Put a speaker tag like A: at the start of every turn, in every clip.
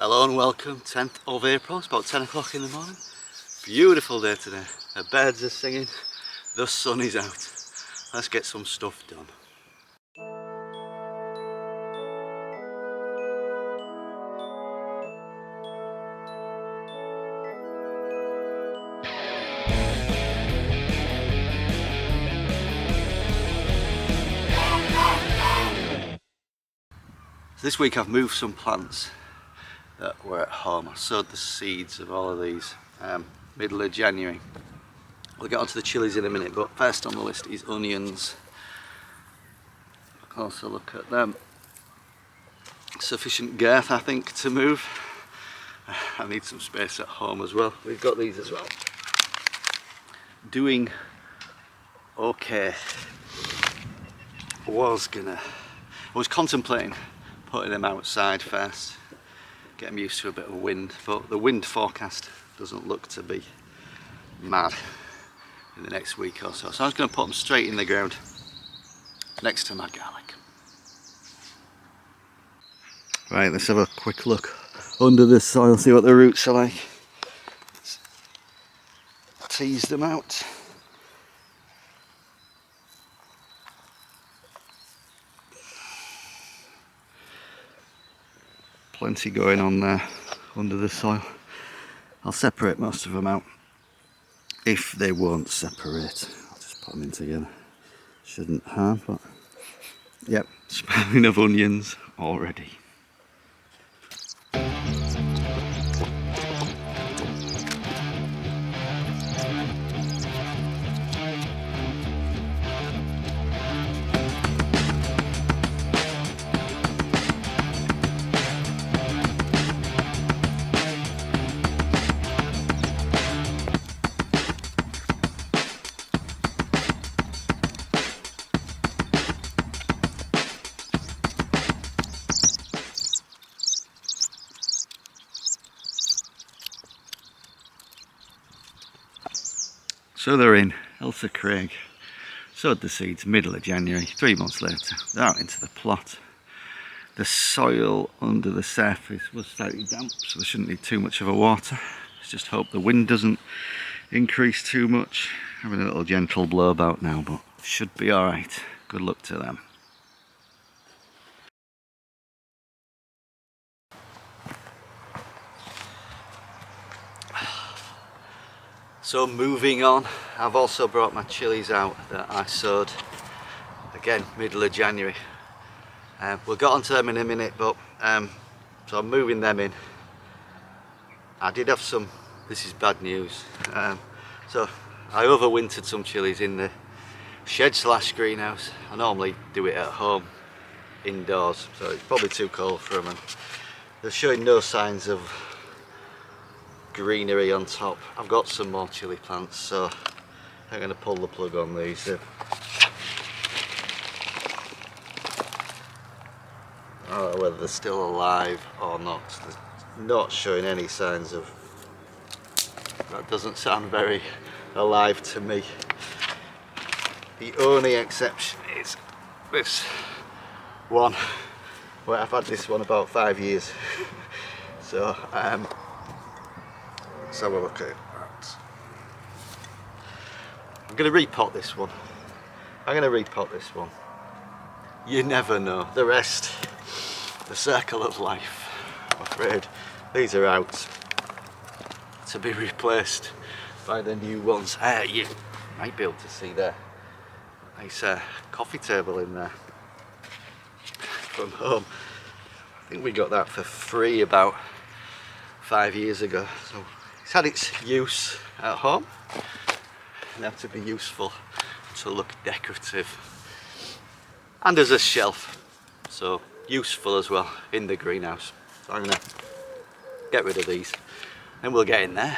A: Hello and welcome, 10th of April, it's about 10 o'clock in the morning. Beautiful day today, the birds are singing, the sun is out. Let's get some stuff done. So this week I've moved some plants that were at home. I sowed the seeds of all of these middle of January. We'll get onto the chilies in a minute, but first on the list is onions. Also look at them. Sufficient girth, I think, to move. I need some space at home as well. We've got these as well. Doing okay. I was contemplating putting them outside first, get them used to a bit of wind, but the wind forecast doesn't look to be mad in the next week or so. So I was going to put them straight in the ground next to my garlic. Right, let's have a quick look under the soil, see what the roots are like. Let's tease them out. Plenty going on there under the soil. I'll separate most of them out if they won't separate. I'll just put them in together. Shouldn't harm, but yep, smelling of onions already. So they're in. Elsa Craig sowed the seeds middle of January. 3 months later, they're out into the plot. The soil under the surface was slightly damp, so there shouldn't need too much of a water. Let's just hope the wind doesn't increase too much. Having a little gentle blow about now, but should be alright. Good luck to them. So moving on, I've also brought my chilies out that I sowed again middle of January. We'll get onto them in a minute, but so I'm moving them in. I did have some, this is bad news, so I overwintered some chilies in the shed / greenhouse. I normally do it at home indoors, so it's probably too cold for them, and they're showing no signs of greenery on top. I've got some more chilli plants, so I'm going to pull the plug on these. I don't know whether they're still alive or not. They're not showing any signs of, that doesn't sound very alive to me. The only exception is this one, where I've had this one about 5 years. So let's have a look at that. I'm going to repot this one. You never know. The rest, the circle of life, I'm afraid. These are out to be replaced by the new ones. You might be able to see there. Nice coffee table in there from home. I think we got that for free about 5 years ago. So it's had its use at home, and had to be useful to look decorative, and as a shelf, so useful as well in the greenhouse. So I'm going to get rid of these and we'll get in there.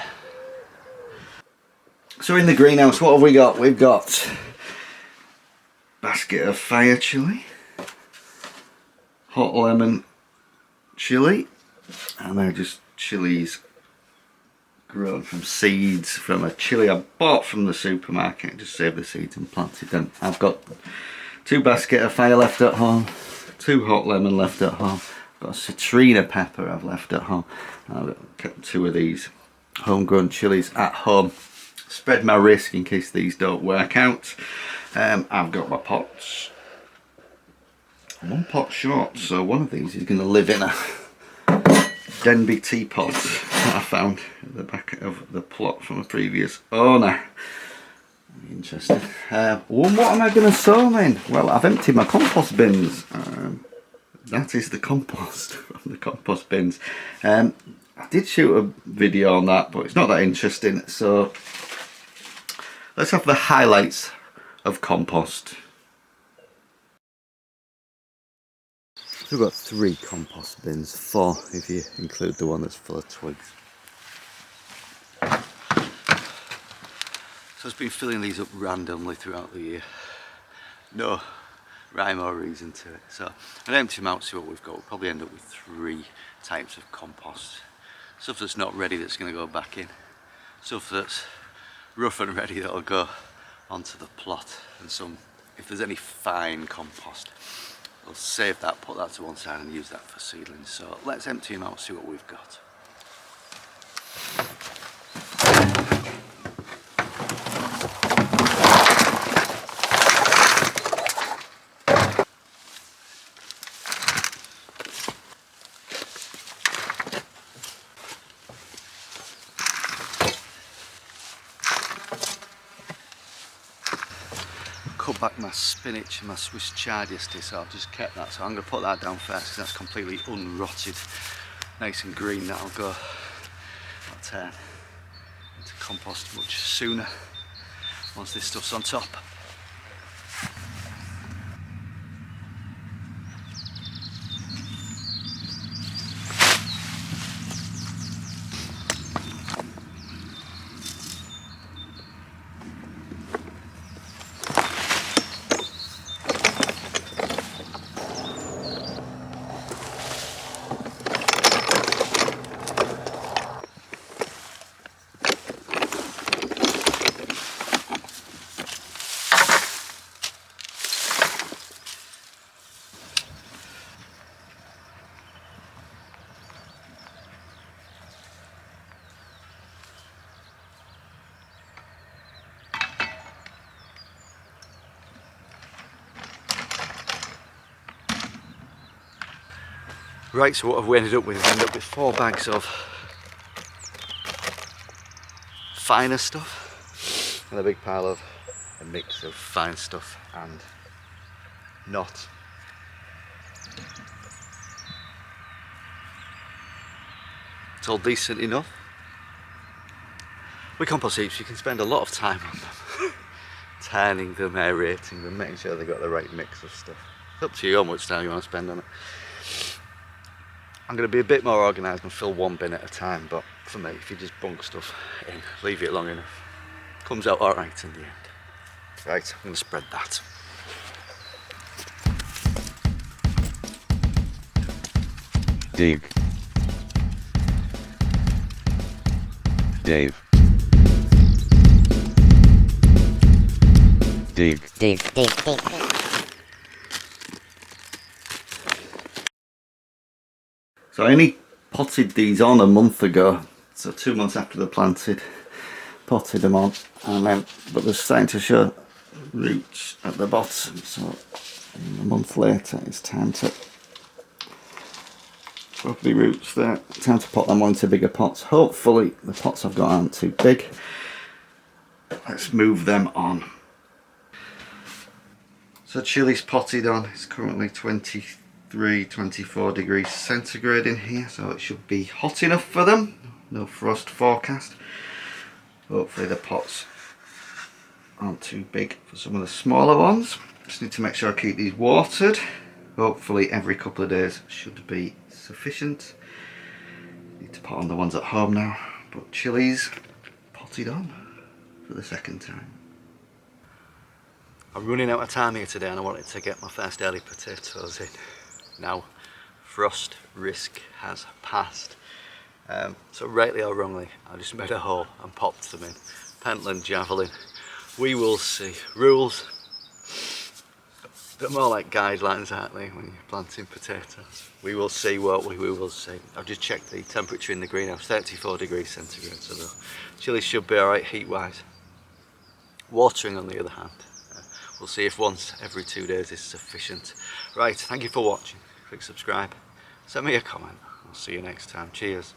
A: So in the greenhouse, what have we got? We've got basket of fire chilli, hot lemon chilli, and they're just chilies grown from seeds from a chilli I bought from the supermarket. Just saved the seeds and planted them. I've got 2 basket of fire left at home, 2 hot lemon left at home, got a citrina pepper I've left at home. I've kept 2 of these homegrown chilies at home. Spread my risk in case these don't work out. I've got my pots. 1 pot short, so one of these is going to live in a Denby teapot that I found at the back of the plot from a previous owner. Interesting. What am I going to sow then? Well, I've emptied my compost bins. That is the compost from the compost bins. I did shoot a video on that, but it's not that interesting. So let's have the highlights of compost. We've got 3 compost bins, 4 if you include the one that's full of twigs. So I've been filling these up randomly throughout the year. No rhyme or reason to it. So I'll empty them out, see what we've got. We'll probably end up with 3 types of compost. Stuff that's not ready that's going to go back in. Stuff that's rough and ready that'll go onto the plot. And some, if there's any fine compost, we'll save that, put that to one side and use that for seedlings. So let's empty them out, see what we've got. Cut back my spinach and my Swiss chard yesterday, so I've just kept that. So I'm going to put that down first because that's completely unrotted, nice and green. That'll go, that'll turn into compost much sooner once this stuff's on top. Right, so what have we ended up with? We've ended up with 4 bags of finer stuff and a big pile of a mix of fine stuff and not. It's all decent enough. With compost heaps you can spend a lot of time on them. Turning them, aerating them, making sure they've got the right mix of stuff. It's up to you how much time you want to spend on it. I'm going to be a bit more organised and fill 1 bin at a time, but for me, if you just bunk stuff in, leave it long enough, it comes out alright in the end. Right, I'm going to spread that.
B: Dig. Dave. Dig.
C: Dig, dig, dig, dig.
A: So I only potted these on a month ago, so 2 months after they're planted, potted them on, and then, but they're starting to show roots at the bottom, so a month later it's time to, probably roots there, time to pot them onto bigger pots. Hopefully the pots I've got aren't too big. Let's move them on. So chili's potted on, it's currently 23-24 degrees centigrade in here, so it should be hot enough for them. No frost forecast. Hopefully the pots aren't too big for some of the smaller ones. Just need to make sure I keep these watered. Hopefully every couple of days should be sufficient. Need to pot on the ones at home now, but chilies potted on for the 2nd time. I'm running out of time here today and I wanted to get my first early potatoes in. Now, frost risk has passed. So rightly or wrongly, I just made a hole and popped them in. Pentland javelin, we will see. Rules, But more like guidelines, aren't they, when you're planting potatoes? We will see what we will see. I've just checked the temperature in the greenhouse, 34 degrees centigrade, so the chilies should be alright heat-wise. Watering, on the other hand, we'll see if once every 2 days is sufficient. Right, thank you for watching. Click subscribe, send me a comment. I'll see you next time. Cheers.